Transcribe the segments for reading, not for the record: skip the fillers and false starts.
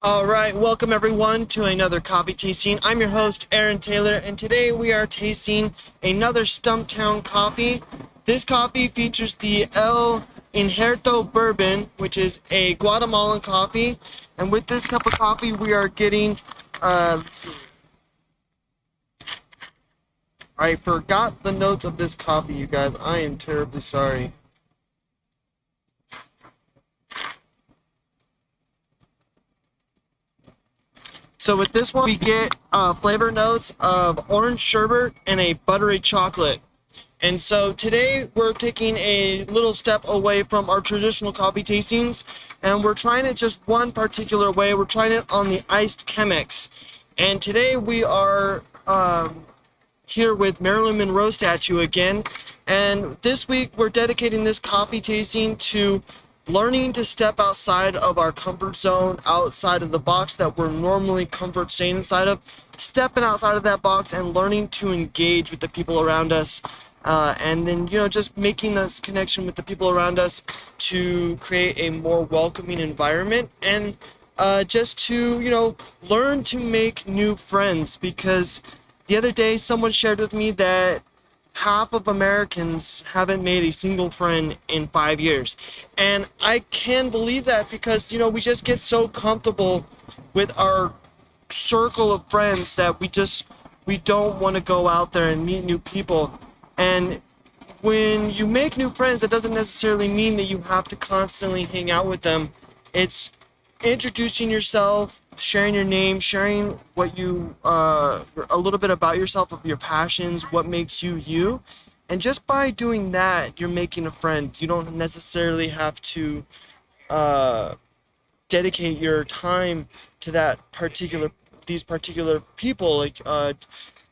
Alright, welcome everyone to another coffee tasting. I'm your host, Aaron Taylor, and today we are tasting another Stumptown coffee. This coffee features the El Injerto Bourbon, which is a Guatemalan coffee. And with this cup of coffee, we are getting, let's see. I forgot the notes of this coffee, you guys. I am terribly sorry. So with this one, we get flavor notes of orange sherbet and a buttery chocolate. And so today we're taking a little step away from our traditional coffee tastings, and we're trying it just one particular way. We're trying it on the iced Chemex. And today we are here with Marilyn Monroe statue again. And this week we're dedicating this coffee tasting to learning to step outside of our comfort zone, outside of the box that we're normally comfort staying inside of, stepping outside of that box and learning to engage with the people around us. And then, just making this connection with the people around us to create a more welcoming environment and just to, learn to make new friends. Because the other day someone shared with me that half of Americans haven't made a single friend in 5 years. And I can believe that because, we just get so comfortable with our circle of friends that we don't want to go out there and meet new people. And when you make new friends, that doesn't necessarily mean that you have to constantly hang out with them. It's introducing yourself, sharing your name, sharing what a little bit about yourself, of your passions, what makes you you. And just by doing that, you're making a friend. You don't necessarily have to uh, dedicate your time to these particular people. Like,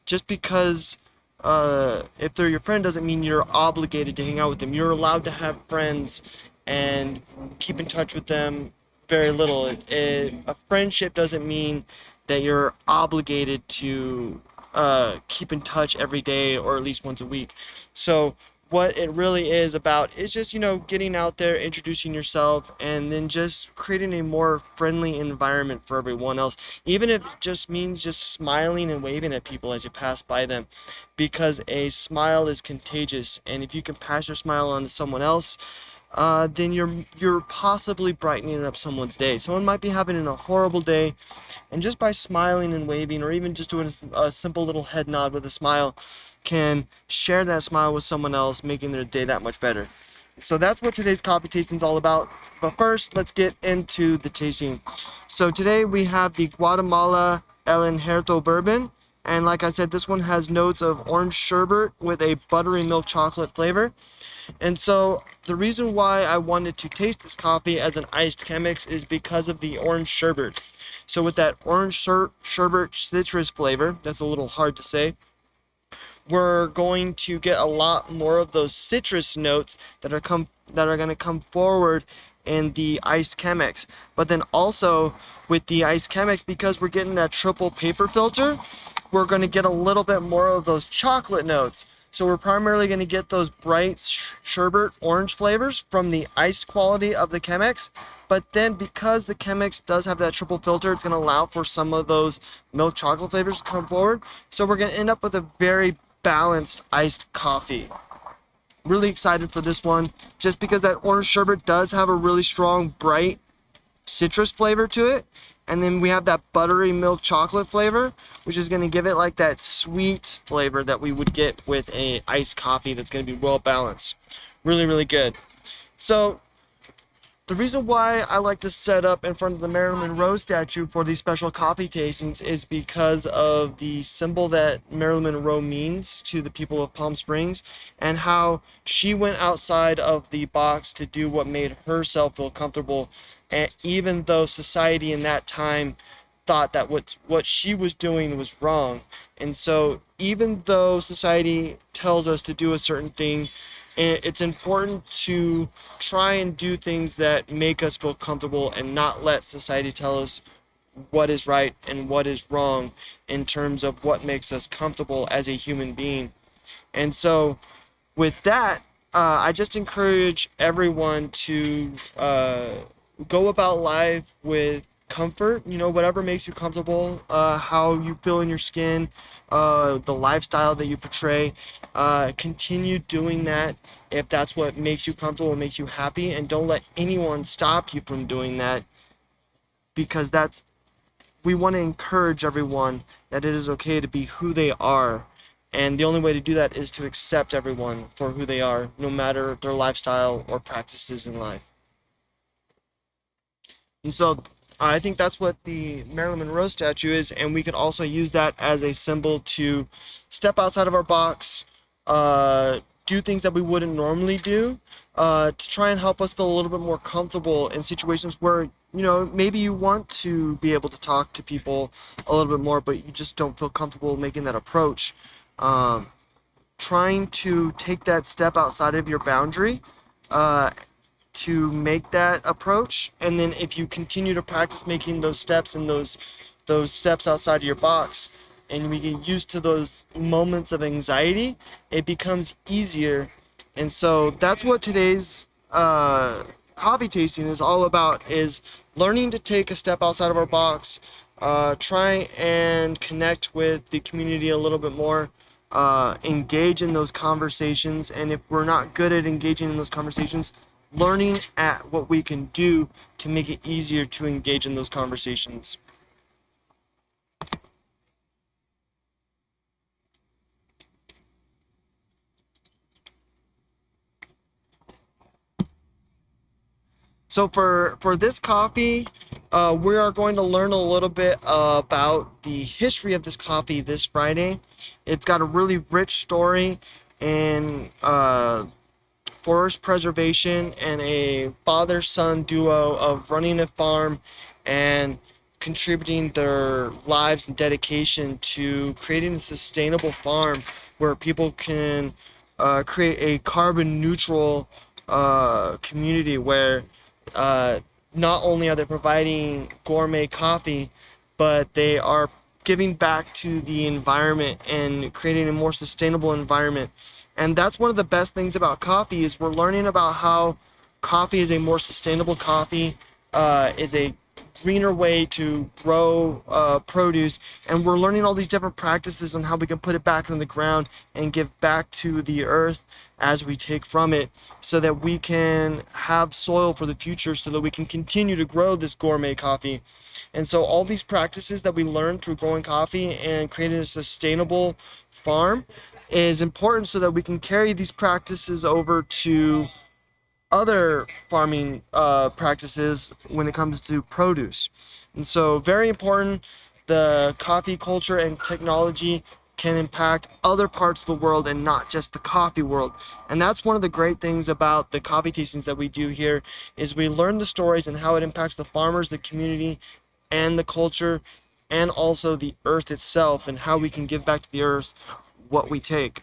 just because if they're your friend doesn't mean you're obligated to hang out with them. You're allowed to have friends and keep in touch with them very little. A friendship doesn't mean that you're obligated to keep in touch every day or at least once a week. So what it really is about is just, getting out there, introducing yourself, and then just creating a more friendly environment for everyone else. Even if it just means just smiling and waving at people as you pass by them, because a smile is contagious, and if you can pass your smile on to someone else, then you're possibly brightening up someone's day. Someone might be having a horrible day, and just by smiling and waving, or even just doing a simple little head nod with a smile, can share that smile with someone else, making their day that much better. So that's what today's coffee tasting is all about. But first, let's get into the tasting. So today we have the Guatemala El Injerto Bourbon. And like I said, this one has notes of orange sherbet with a buttery milk chocolate flavor. And so the reason why I wanted to taste this coffee as an iced Chemex is because of the orange sherbet. So with that orange sherbet citrus flavor, that's a little hard to say, we're going to get a lot more of those citrus notes that are going to come forward in the iced Chemex. But then also with the iced Chemex, because we're getting that triple paper filter, we're going to get a little bit more of those chocolate notes. So we're primarily going to get those bright sherbet orange flavors from the iced quality of the Chemex. But then because the Chemex does have that triple filter, it's going to allow for some of those milk chocolate flavors to come forward. So we're going to end up with a very balanced iced coffee. Really excited for this one, just because that orange sherbet does have a really strong, bright citrus flavor to it. And then we have that buttery milk chocolate flavor, which is going to give it like that sweet flavor that we would get with a iced coffee that's going to be well balanced. Really, really good. So the reason why I like to set up in front of the Marilyn Monroe statue for these special coffee tastings is because of the symbol that Marilyn Monroe means to the people of Palm Springs, and how she went outside of the box to do what made herself feel comfortable, and even though society in that time thought that what she was doing was wrong. And so even though society tells us to do a certain thing, it's important to try and do things that make us feel comfortable and not let society tell us what is right and what is wrong in terms of what makes us comfortable as a human being. And so with that, I just encourage everyone to go about life with comfort, you know, whatever makes you comfortable, how you feel in your skin, the lifestyle that you portray. Continue doing that if that's what makes you comfortable and makes you happy, and don't let anyone stop you from doing that, because we want to encourage everyone that it is okay to be who they are. And the only way to do that is to accept everyone for who they are, no matter their lifestyle or practices in life. And so I think that's what the Marilyn Monroe statue is, and we could also use that as a symbol to step outside of our box, do things that we wouldn't normally do, to try and help us feel a little bit more comfortable in situations where, you know, maybe you want to be able to talk to people a little bit more, but you just don't feel comfortable making that approach. Um, Trying to take that step outside of your boundary, uh, to make that approach, and then if you continue to practice making those steps and those steps outside of your box, and we get used to those moments of anxiety, it becomes easier. And so that's what today's coffee tasting is all about, is learning to take a step outside of our box, try and connect with the community a little bit more, engage in those conversations, and if we're not good at engaging in those conversations, learning at what we can do to make it easier to engage in those conversations. So for this coffee, we are going to learn a little bit about the history of this coffee this Friday. It's got a really rich story and forest preservation, and a father-son duo of running a farm and contributing their lives and dedication to creating a sustainable farm where people can create a carbon neutral community where uh, not only are they providing gourmet coffee, but they are giving back to the environment and creating a more sustainable environment. And that's one of the best things about coffee, is we're learning about how coffee is a more sustainable coffee, is a greener way to grow produce, and we're learning all these different practices on how we can put it back in the ground and give back to the earth as we take from it, so that we can have soil for the future, so that we can continue to grow this gourmet coffee. And so all these practices that we learn through growing coffee and creating a sustainable farm is important, so that we can carry these practices over to other farming practices when it comes to produce. And so very important, the coffee culture and technology can impact other parts of the world and not just the coffee world. And that's one of the great things about the coffee tastings that we do here, is we learn the stories and how it impacts the farmers, the community, and the culture, and also the earth itself, and how we can give back to the earth what we take.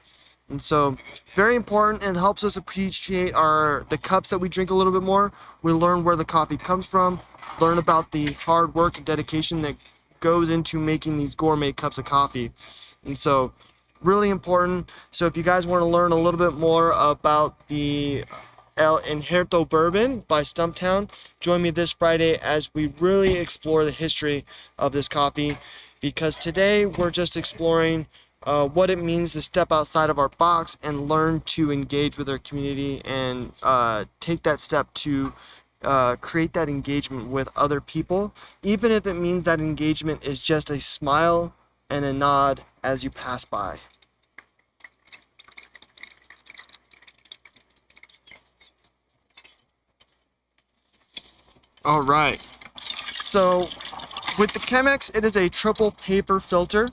And so very important, and helps us appreciate the cups that we drink a little bit more. We learn where the coffee comes from, learn about the hard work and dedication that goes into making these gourmet cups of coffee. And so really important. So if you guys want to learn a little bit more about the El Injerto Bourbon by Stumptown, join me this Friday as we really explore the history of this coffee, because today we're just exploring what it means to step outside of our box and learn to engage with our community, and take that step to create that engagement with other people, even if it means that engagement is just a smile and a nod as you pass by. All right. So with the Chemex, it is a triple paper filter.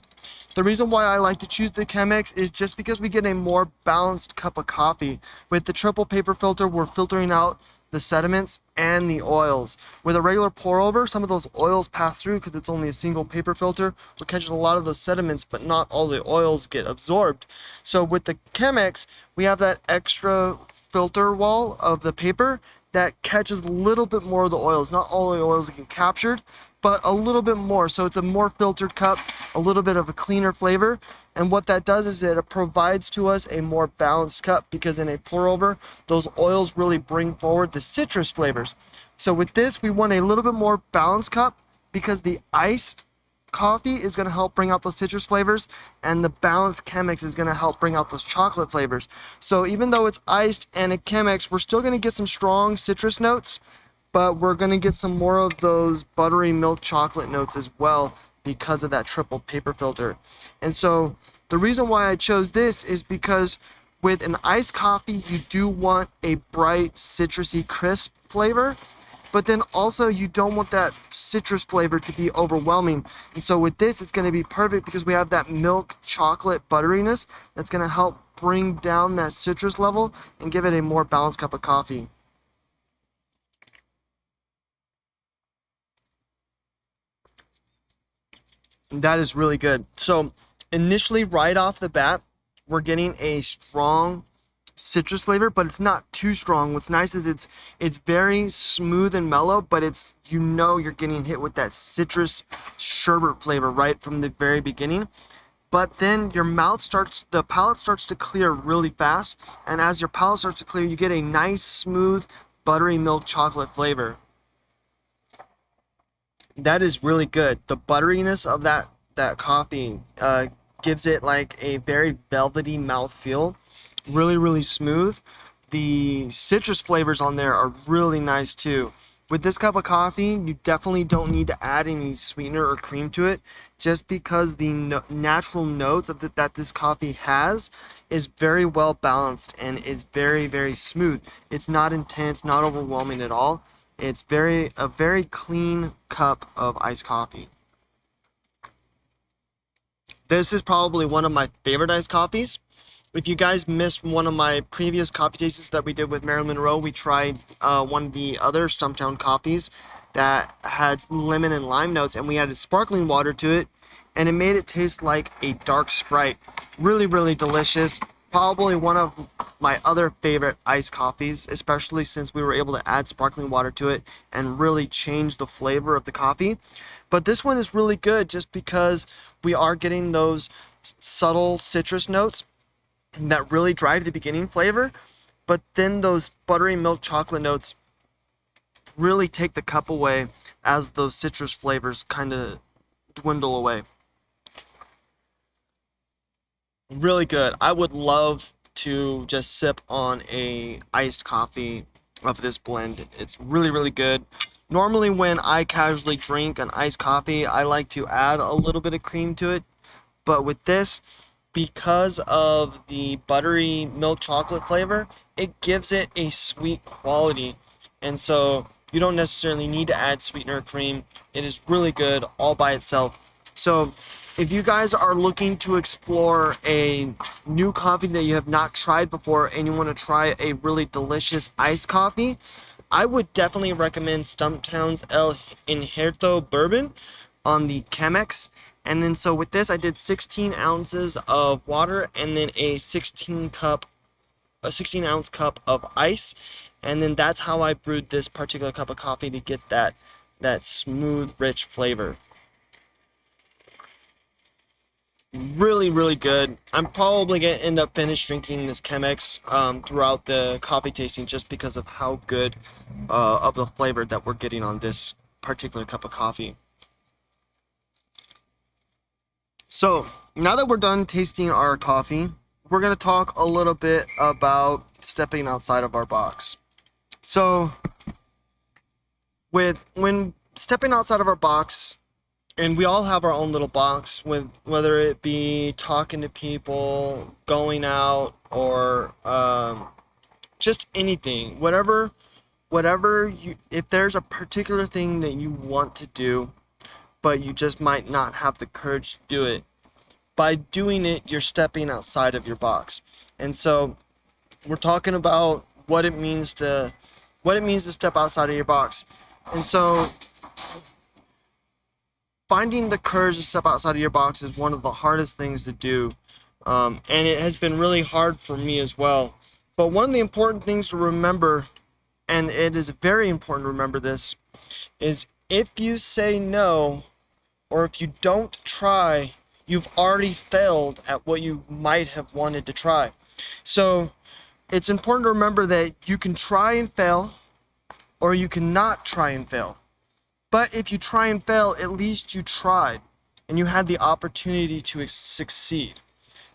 The reason why I like to choose the Chemex is just because we get a more balanced cup of coffee. With the triple paper filter, we're filtering out the sediments and the oils. With a regular pour over, some of those oils pass through because it's only a single paper filter. We're catching a lot of those sediments, but not all the oils get absorbed. So with the Chemex, we have that extra filter wall of the paper that catches a little bit more of the oils. Not all the oils get captured, but a little bit more. So it's a more filtered cup, a little bit of a cleaner flavor. And what that does is it provides to us a more balanced cup, because in a pour over, those oils really bring forward the citrus flavors. So with this, we want a little bit more balanced cup, because the iced coffee is going to help bring out those citrus flavors, and the balanced Chemex is going to help bring out those chocolate flavors. So even though it's iced and a Chemex, we're still going to get some strong citrus notes, but we're going to get some more of those buttery milk chocolate notes as well because of that triple paper filter. And so the reason why I chose this is because with an iced coffee, you do want a bright, citrusy, crisp flavor, but then also you don't want that citrus flavor to be overwhelming. And so with this, it's going to be perfect because we have that milk chocolate butteriness that's going to help bring down that citrus level and give it a more balanced cup of coffee. That is really good. So initially, right off the bat, we're getting a strong citrus flavor, but it's not too strong. What's nice is it's very smooth and mellow, but it's, you know, you're getting hit with that citrus sherbet flavor right from the very beginning. But then your the palate starts to clear really fast, and as your palate starts to clear, you get a nice, smooth, buttery milk chocolate flavor. That is really good. The butteriness of that coffee gives it like a very velvety mouth feel. Really smooth. The citrus flavors on there are really nice too. With this cup of coffee, you definitely don't need to add any sweetener or cream to it, just because the natural notes that this coffee has is very well balanced and it's very smooth. It's not intense, not overwhelming at all. It's a very clean cup of iced coffee. This is probably one of my favorite iced coffees. If you guys missed one of my previous coffee tastings that we did with Marilyn Monroe, we tried one of the other Stumptown coffees that had lemon and lime notes, and we added sparkling water to it, and it made it taste like a dark Sprite. Really delicious. Probably one of my other favorite iced coffees, especially since we were able to add sparkling water to it and really change the flavor of the coffee. But this one is really good just because we are getting those subtle citrus notes that really drive the beginning flavor, but then those buttery milk chocolate notes really take the cup away as those citrus flavors kind of dwindle away. Really good. I would love to just sip on a iced coffee of this blend. It's really good. Normally when I casually drink an iced coffee, I like to add a little bit of cream to it, but with this, because of the buttery milk chocolate flavor, it gives it a sweet quality. And so you don't necessarily need to add sweetener or cream. It is really good all by itself. So if you guys are looking to explore a new coffee that you have not tried before and you want to try a really delicious iced coffee, I would definitely recommend Stumptown's El Injerto Bourbon on the Chemex. And then so with this, I did 16 ounces of water and then a 16 ounce cup of ice. And then that's how I brewed this particular cup of coffee to get that smooth, rich flavor. Really good. I'm probably gonna end up finish drinking this Chemex throughout the coffee tasting just because of how good of the flavor that we're getting on this particular cup of coffee. So now that we're done tasting our coffee, we're going to talk a little bit about stepping outside of our box. So when stepping outside of our box, and we all have our own little box, with whether it be talking to people, going out, or just anything, whatever you, if there's a particular thing that you want to do but you just might not have the courage to do it. By doing it, you're stepping outside of your box. And so we're talking about what it means to step outside of your box. And so finding the courage to step outside of your box is one of the hardest things to do. And it has been really hard for me as well. But one of the important things to remember, and it is very important to remember this, is if you say no, or if you don't try, you've already failed at what you might have wanted to try. So it's important to remember that you can try and fail, or you cannot try and fail. But if you try and fail, at least you tried and you had the opportunity to succeed.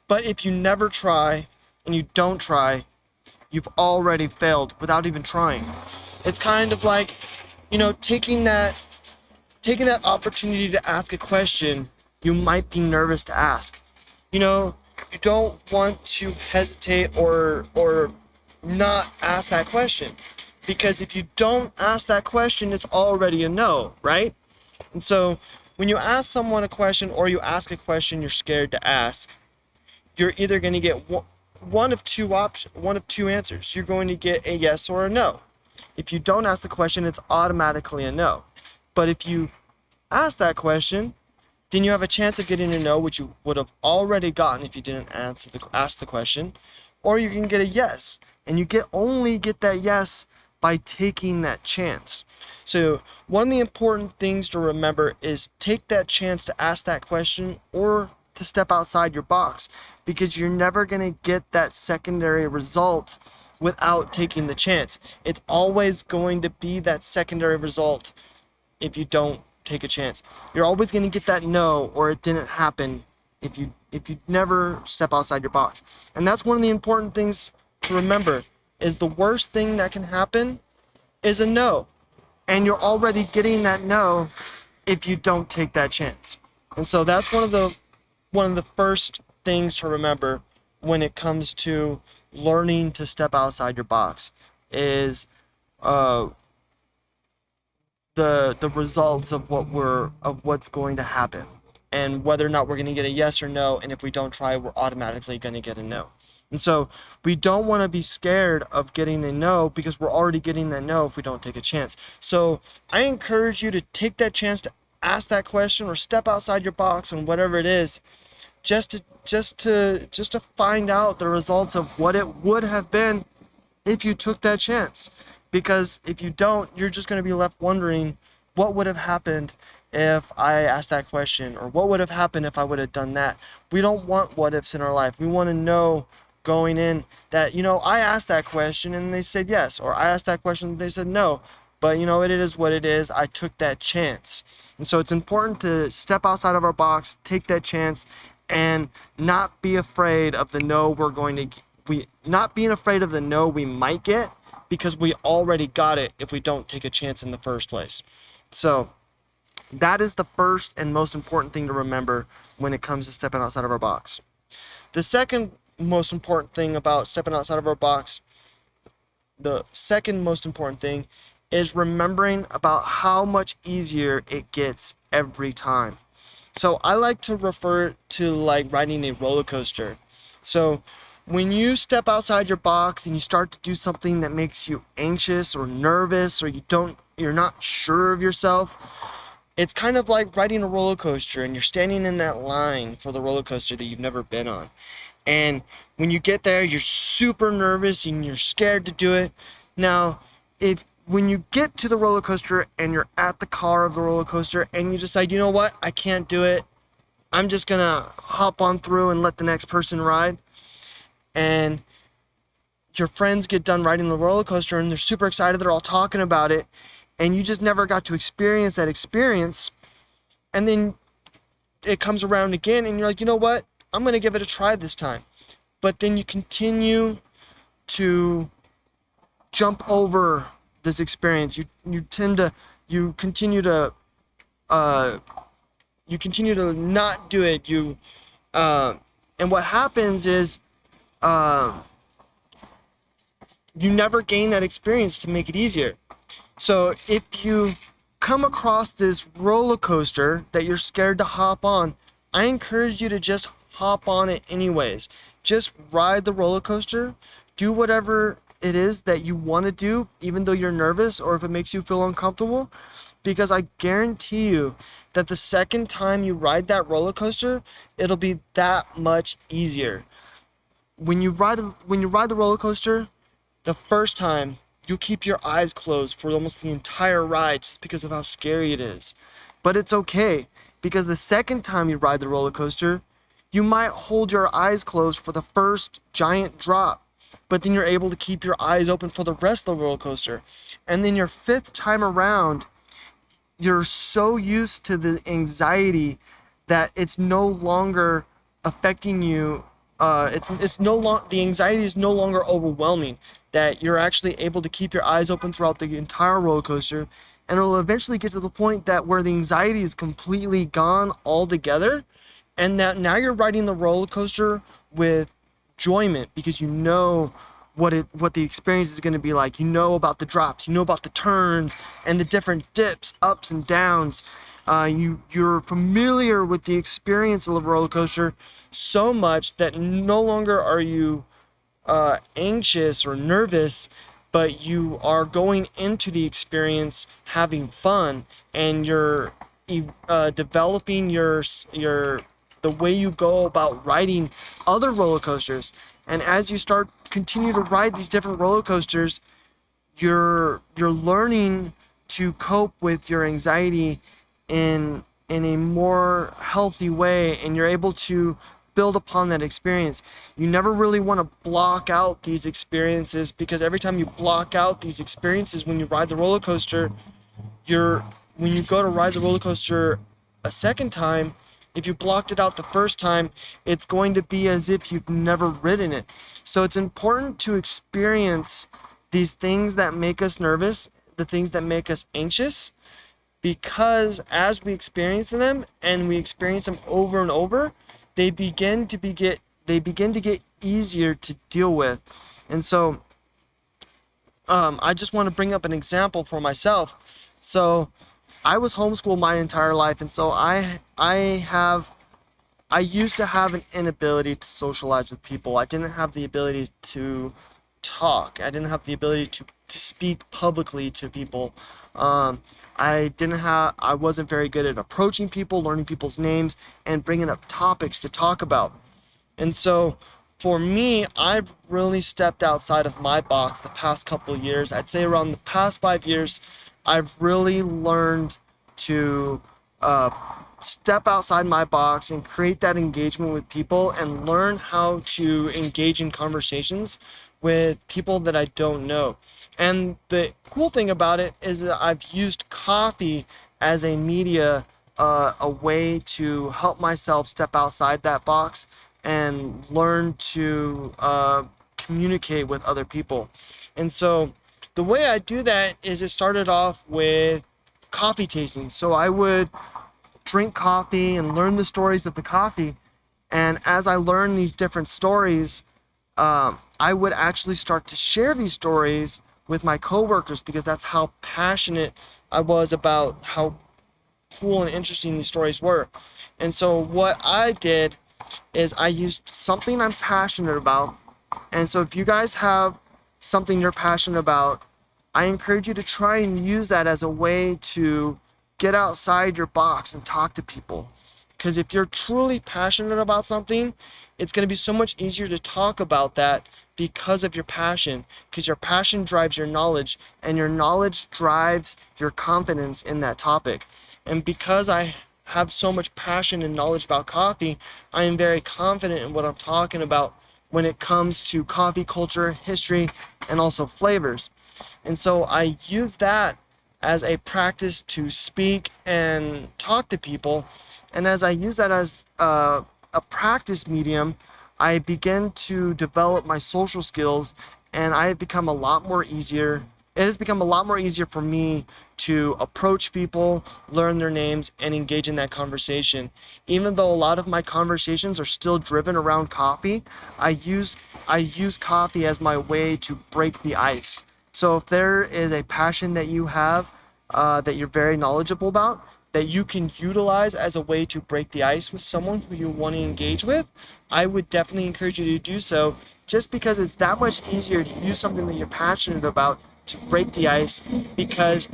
But if you never try and you don't try, you've already failed without even trying. It's kind of like, taking that opportunity to ask a question you might be nervous to ask. You don't want to hesitate or not ask that question, because if you don't ask that question, it's already a no, right? And so when you ask someone a question or you ask a question you're scared to ask, you're either going to get one of two answers. You're going to get a yes or a no. If you don't ask the question, it's automatically a no. But if you ask that question, then you have a chance of getting a no, which you would have already gotten if you didn't ask the question, or you can get a yes, and you only get that yes by taking that chance. So one of the important things to remember is take that chance to ask that question or to step outside your box, because you're never going to get that secondary result without taking the chance. It's always going to be that secondary result if you don't take a chance. You're always going to get that no, or it didn't happen, if you never step outside your box. And that's one of the important things to remember, is the worst thing that can happen is a no. And you're already getting that no if you don't take that chance. And so that's one of the first things to remember when it comes to learning to step outside your box, is the results of what's going to happen, and whether or not we're going to get a yes or no, and if we don't try, we're automatically going to get a no. And so we don't want to be scared of getting a no, because we're already getting that no if we don't take a chance. So I encourage you to take that chance to ask that question or step outside your box on whatever it is, just to find out the results of what it would have been if you took that chance. Because if you don't, you're just going to be left wondering, what would have happened if I asked that question, or what would have happened if I would have done that. We don't want what ifs in our life. We want to know going in that, I asked that question and they said yes, or I asked that question and they said no, but it is what it is. I took that chance. And so it's important to step outside of our box, take that chance, and not be afraid of the no not being afraid of the no we might get, because we already got it if we don't take a chance in the first place. So that is the first and most important thing to remember when it comes to stepping outside of our box. The second most important thing about stepping outside of our box, the second most important thing, is remembering about how much easier it gets every time. So I like to refer to like riding a roller coaster. So when you step outside your box and you start to do something that makes you anxious or nervous, or you're not sure of yourself, it's kind of like riding a roller coaster and you're standing in that line for the roller coaster that you've never been on. And when you get there, you're super nervous and you're scared to do it. Now, when you get to the roller coaster and you're at the car of the roller coaster and you decide, you know what, I can't do it, I'm just gonna hop on through and let the next person ride, and your friends get done riding the roller coaster and they're super excited, they're all talking about it, and you just never got to experience that experience, and then it comes around again and you're like, you know what, I'm gonna give it a try this time. But then you continue to jump over this experience. You continue to not do it. And what happens is you never gain that experience to make it easier. So if you come across this roller coaster that you're scared to hop on, I encourage you to just hop on it anyways. Just ride the roller coaster, do whatever it is that you want to do, even though you're nervous or if it makes you feel uncomfortable, because I guarantee you that the second time you ride that roller coaster, it'll be that much easier. When you ride the roller coaster, the first time, you'll keep your eyes closed for almost the entire ride just because of how scary it is. But it's okay, because the second time you ride the roller coaster, you might hold your eyes closed for the first giant drop, but then you're able to keep your eyes open for the rest of the roller coaster. And then your fifth time around, you're so used to the anxiety that it's no longer affecting you. It's no long the anxiety is no longer overwhelming. That you're actually able to keep your eyes open throughout the entire roller coaster, and it'll eventually get to the point that where the anxiety is completely gone altogether, and that now you're riding the roller coaster with enjoyment because you know what the experience is going to be like. You know about the drops, you know about the turns and the different dips, ups and downs. You're familiar with the experience of a roller coaster so much that no longer are you anxious or nervous, but you are going into the experience having fun, and you're developing your the way you go about riding other roller coasters. And as you start continue to ride these different roller coasters, you're learning to cope with your anxiety in a more healthy way, and you're able to build upon that experience. You never really want to block out these experiences, because every time you block out these experiences when you ride the roller coaster, you're when you go to ride the roller coaster a second time, if you blocked it out the first time, it's going to be as if you've never ridden it. So it's important to experience these things that make us nervous, the things that make us anxious, because as we experience them and we experience them over and over, they begin to get easier to deal with. And so I just want to bring up an example for myself. So I was homeschooled my entire life, and so I used to have an inability to socialize with people. I didn't have the ability to talk. I didn't have the ability to speak publicly to people. I wasn't very good at approaching people, learning people's names, and bringing up topics to talk about. And so for me, I've really stepped outside of my box the past couple of years. I'd say around the past 5 years, I've really learned to uh, step outside my box and create that engagement with people, and learn how to engage in conversations with people that I don't know. And the cool thing about it is that I've used coffee as a media, a way to help myself step outside that box and learn to communicate with other people. And so the way I do that is it started off with coffee tasting. So I would drink coffee and learn the stories of the coffee. And as I learned these different stories, I would actually start to share these stories with my coworkers, because that's how passionate I was about how cool and interesting these stories were. And so what I did is I used something I'm passionate about. And so if you guys have something you're passionate about, I encourage you to try and use that as a way to get outside your box and talk to people. Because if you're truly passionate about something, it's going to be so much easier to talk about that because of your passion. Because your passion drives your knowledge, and your knowledge drives your confidence in that topic. And because I have so much passion and knowledge about coffee, I am very confident in what I'm talking about when it comes to coffee culture, history, and also flavors. And so I use that as a practice to speak and talk to people. And as I use that as a practice medium, I begin to develop my social skills, and I have become a lot more easier. It has become a lot more easier for me to approach people, learn their names, and engage in that conversation. Even though a lot of my conversations are still driven around coffee, I use coffee as my way to break the ice. So if there is a passion that you have, that you're very knowledgeable about, that you can utilize as a way to break the ice with someone who you want to engage with, I would definitely encourage you to do so, just because it's that much easier to use something that you're passionate about to break the ice. Because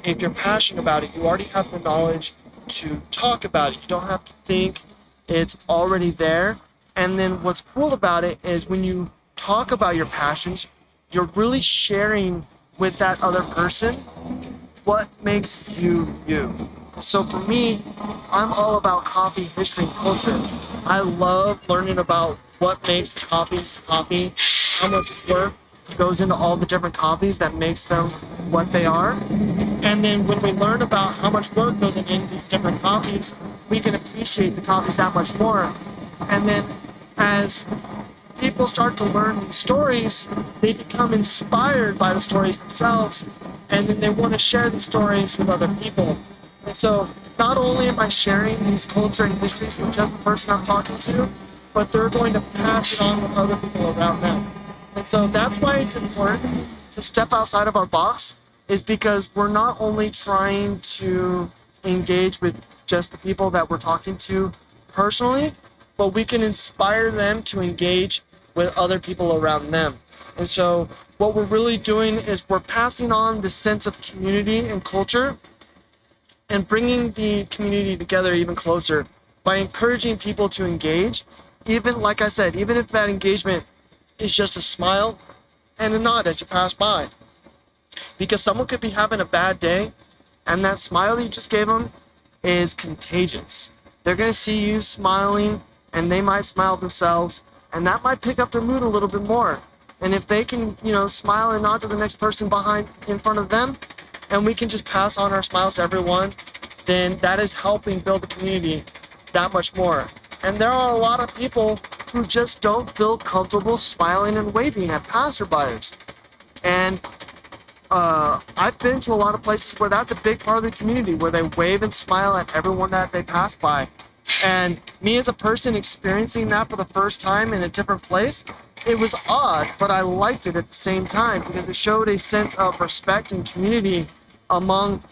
if you're passionate about it, you already have the knowledge to talk about it. You don't have to think, it's already there. And then what's cool about it is when you talk about your passions, you're really sharing with that other person what makes you you. So for me, I'm all about coffee history and culture. I love learning about what makes coffee, how much work goes into all the different coffees that makes them what they are. And then when we learn about how much work goes into these different coffees, we can appreciate the coffees that much more. And then as people start to learn these stories, they become inspired by the stories themselves, and then they want to share these stories with other people. And so not only am I sharing these culture and histories with just the person I'm talking to, but they're going to pass it on with other people around them. And so that's why it's important to step outside of our box, is because we're not only trying to engage with just the people that we're talking to personally, but we can inspire them to engage with other people around them. And so what we're really doing is we're passing on the sense of community and culture and bringing the community together even closer by encouraging people to engage, even, like I said, even if that engagement is just a smile and a nod as you pass by. Because someone could be having a bad day, and that smile you just gave them is contagious. They're going to see you smiling, and they might smile themselves, and that might pick up their mood a little bit more. And if they can, smile and nod to the next person in front of them, and we can just pass on our smiles to everyone, then that is helping build the community that much more. And there are a lot of people who just don't feel comfortable smiling and waving at passerbyers. And I've been to a lot of places where that's a big part of the community, where they wave and smile at everyone that they pass by. And me as a person experiencing that for the first time in a different place, it was odd, but I liked it at the same time, because it showed a sense of respect and community among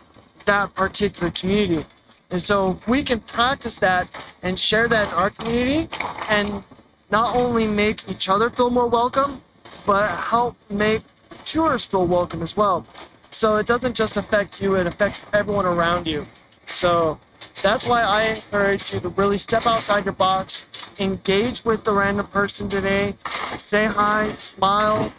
that particular community. And so if we can practice that and share that in our community, and not only make each other feel more welcome, but help make tourists feel welcome as well. So it doesn't just affect you, it affects everyone around you. So that's why I encourage you to really step outside your box, engage with the random person today, say hi, smile,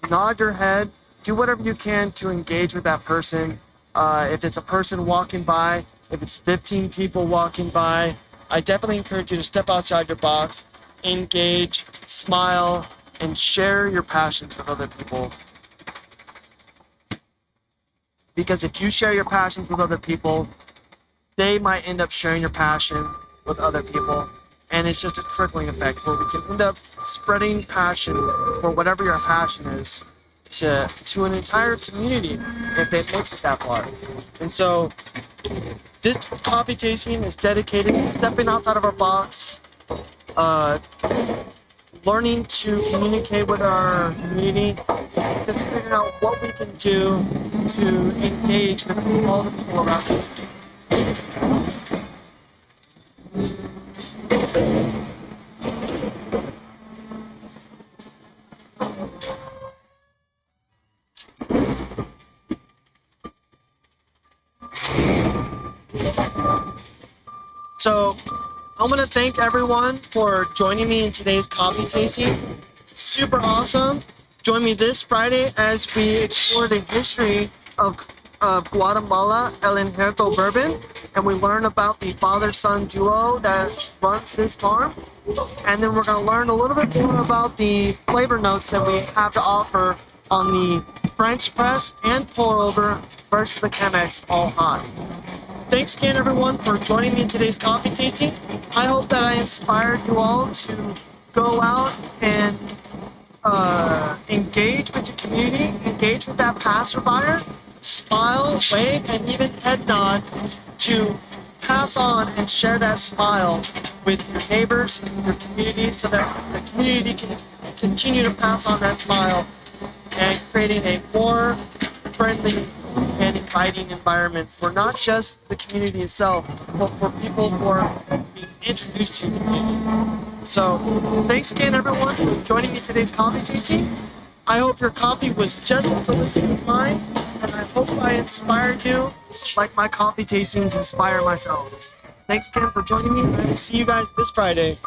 nod your head, do whatever you can to engage with that person. If it's a person walking by, if it's 15 people walking by, I definitely encourage you to step outside your box, engage, smile, and share your passions with other people. Because if you share your passions with other people, they might end up sharing your passion with other people. And it's just a trickling effect where we can end up spreading passion for whatever your passion is to an entire community if it makes it that far. And so this coffee tasting is dedicated to stepping outside of our box, learning to communicate with our community, just figuring out what we can do to engage with all the people around us. So I want to thank everyone for joining me in today's coffee tasting. Super awesome. Join me this Friday as we explore the history of Guatemala, El Injerto Bourbon, and we learn about the father-son duo that runs this farm. And then we're going to learn a little bit more about the flavor notes that we have to offer on the French press and pour over versus the Chemex all hot. Thanks again, everyone, for joining me in today's coffee tasting. I hope that I inspired you all to go out and engage with your community, engage with that passerby, smile, wave, and even head nod to pass on and share that smile with your neighbors, your community, so that the community can continue to pass on that smile and creating a more friendly and inviting environment for not just the community itself, but for people who are being introduced to the community. So thanks again, everyone, for joining me today's coffee tasting. I hope your coffee was just as delicious as mine, and I hope I inspired you like my coffee tastings inspire myself. Thanks again for joining me, and I will see you guys this Friday.